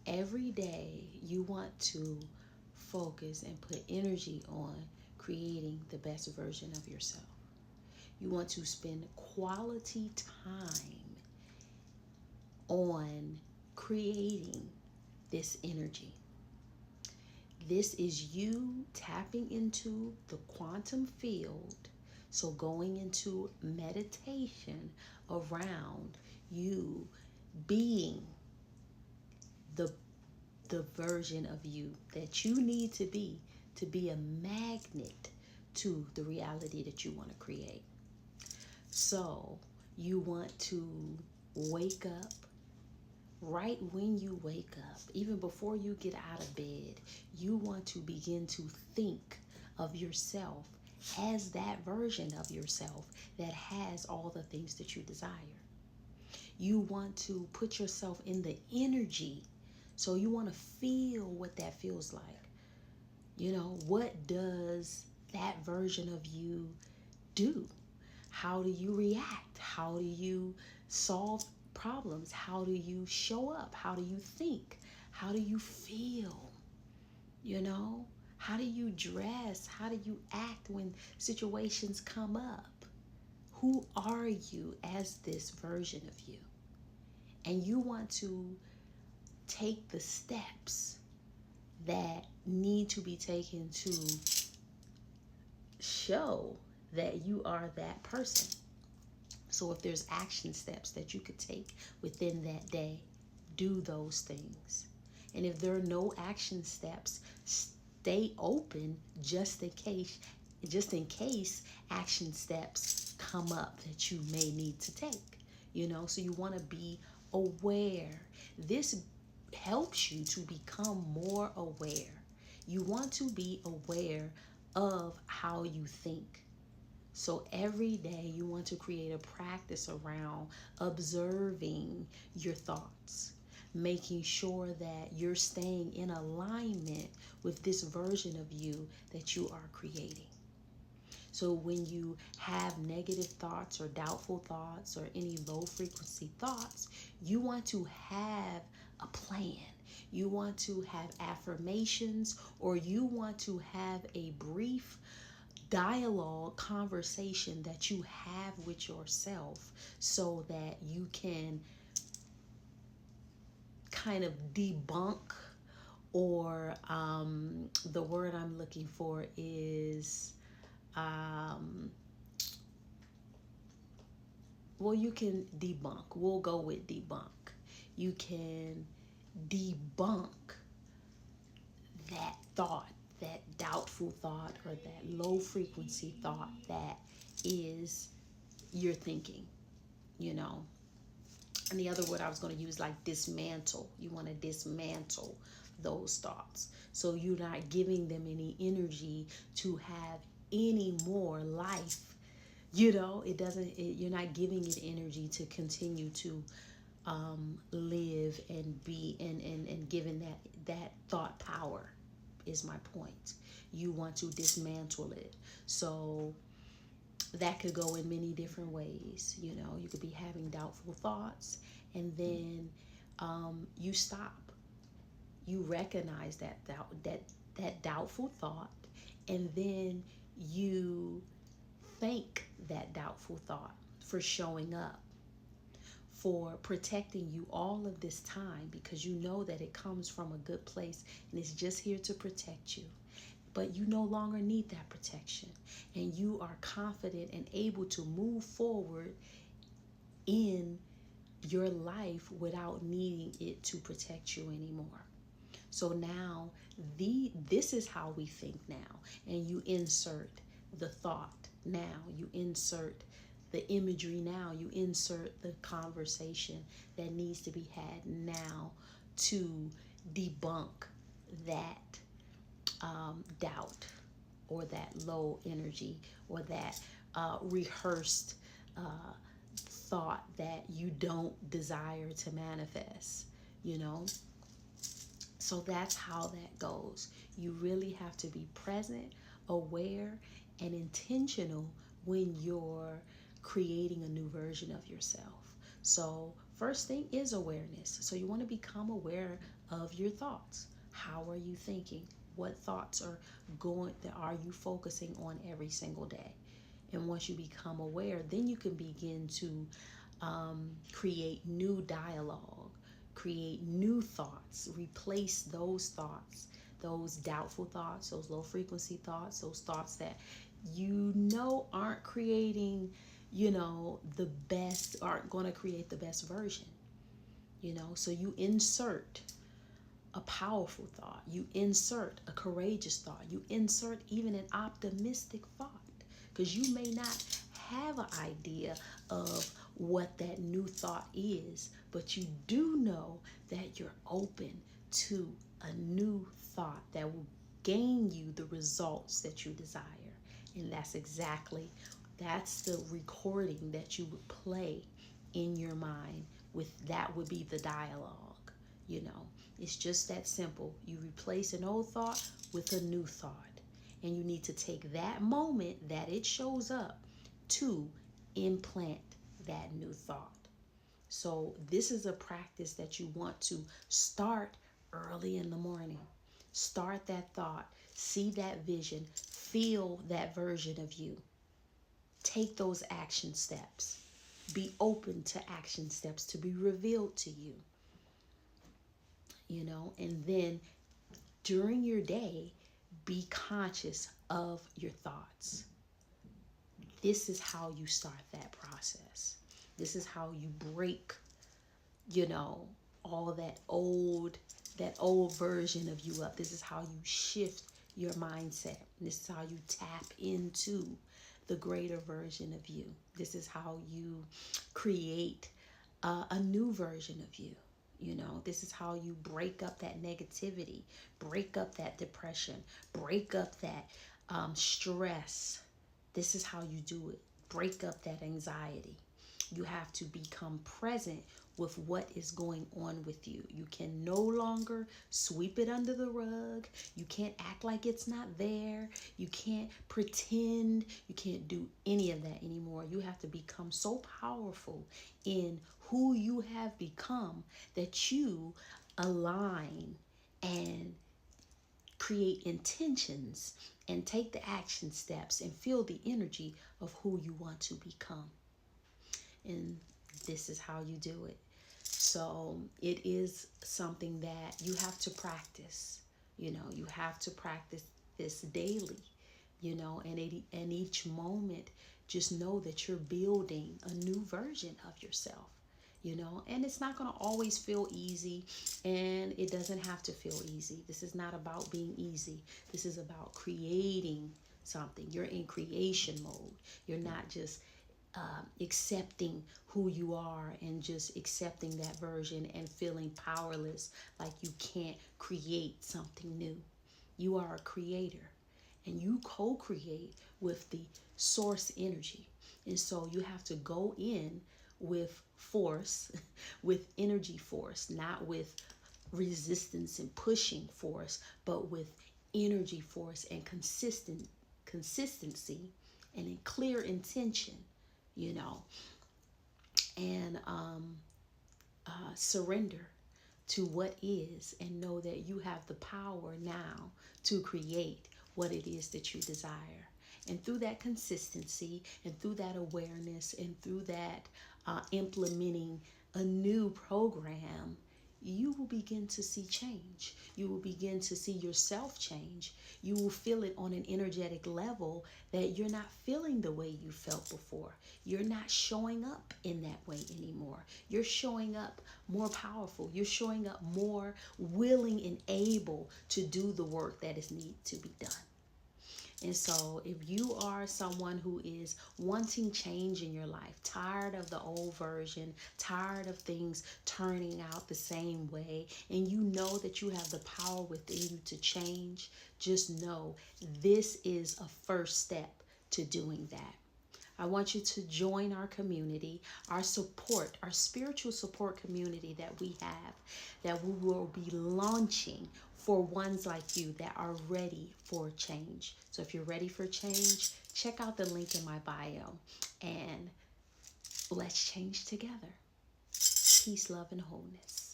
every day you want to focus and put energy on creating the best version of yourself. You want to spend quality time on creating this energy. This is you tapping into the quantum field. So going into meditation around you being the the version of you that you need to be a magnet to the reality that you want to create. So you want to wake up. Right when you wake up, even before you get out of bed, you want to begin to think of yourself as that version of yourself that has all the things that you desire. You want to put yourself in the energy. So you want to feel what that feels like. You know, what does that version of you do? How do you react? How do you solve problems? How do you show up? How do you think? How do you feel? You know, how do you dress? How do you act when situations come up? Who are you as this version of you? And you want to take the steps that need to be taken to show that you are that person. So if there's action steps that you could take within that day, do those things. And if there are no action steps, stay open just in case action steps come up that you may need to take. You know, so you want to be aware. This helps you to become more aware. You want to be aware of how you think. So every day you want to create a practice around observing your thoughts, making sure that you're staying in alignment with this version of you that you are creating. So when you have negative thoughts or doubtful thoughts or any low frequency thoughts, you want to have a plan. You want to have affirmations, or you want to have a brief dialogue conversation that you have with yourself so that you can kind of debunk, or the word I'm looking for is well, you can debunk. We'll go with debunk. You can debunk that thought, that doubtful thought, or that low frequency thought that is your thinking, you know. And the other word I was going to use, like dismantle. You want to dismantle those thoughts. So you're not giving them any energy to have any more life. You know, you're not giving it energy to continue to live and be and giving that thought power is my point. You want to dismantle it. So that could go in many different ways. You know, you could be having doubtful thoughts, and then you stop. You recognize that doubtful thought, and then you thank that doubtful thought for showing up, for protecting you all of this time, because you know that it comes from a good place and it's just here to protect you. But you no longer need that protection, and you are confident and able to move forward in your life without needing it to protect you anymore. So now this is how we think now, and you insert the thought now, you insert the imagery now, you insert the conversation that needs to be had now to debunk that doubt, or that low energy, or that rehearsed thought that you don't desire to manifest, you know. So that's how that goes. You really have to be present, aware, and intentional when you're creating a new version of yourself. So First thing is awareness. So you want to become aware of your thoughts. How are you thinking? What thoughts are you focusing on every single day? And once you become aware, then you can begin to create new dialogue, create new thoughts, replace those doubtful thoughts, those low frequency thoughts, those thoughts that aren't creating, the best, aren't going to create the best version. So you insert a powerful thought, you insert a courageous thought, you insert even an optimistic thought, because you may not have an idea of what that new thought is, but you do know that you're open to a new thought that will gain you the results that you desire. And that's the recording that you would play in your mind. With that would be the dialogue. It's just that simple. You replace an old thought with a new thought, and you need to take that moment that it shows up to implant that new thought. So this is a practice that you want to start early in the morning. Start that thought, see that vision, feel that version of you. Take those action steps. Be open to action steps to be revealed to you. And then during your day, be conscious of your thoughts. This is how you start that process. This is how you break, all that old version of you up. This is how you shift your mindset. This is how you tap into the greater version of you. This is how you create a new version of you. This is how you break up that negativity, break up that depression, break up that stress. This is how you do it. Break up that anxiety. You have to become present with what is going on with you. You can no longer sweep it under the rug. You can't act like it's not there. You can't pretend. You can't do any of that anymore. You have to become so powerful in who you have become that you align and create intentions and take the action steps and feel the energy of who you want to become. And this is how you do it. So it is something that you have to practice. You have to practice this daily, and each moment, just know that you're building a new version of yourself. And it's not going to always feel easy, and it doesn't have to feel easy. This is not about being easy. This is about creating something. You're in creation mode. You're not just accepting who you are and just accepting that version and feeling powerless, like you can't create something new. You are a creator, and you co-create with the source energy. And so you have to go in with force, with energy force, not with resistance and pushing force, but with energy force and consistency and a clear intention, and surrender to what is, and know that you have the power now to create what it is that you desire. And through that consistency and through that awareness and through that implementing a new program, you will begin to see change. You will begin to see yourself change. You will feel it on an energetic level that you're not feeling the way you felt before. You're not showing up in that way anymore. You're showing up more powerful. You're showing up more willing and able to do the work that is needed to be done. And so if you are someone who is wanting change in your life, tired of the old version, tired of things turning out the same way, and you know that you have the power within you to change, just know this is a first step to doing that. I want you to join our community, our spiritual support community that we have, that we will be launching for ones like you that are ready for change. So if you're ready for change, check out the link in my bio and let's change together. Peace, love, and wholeness.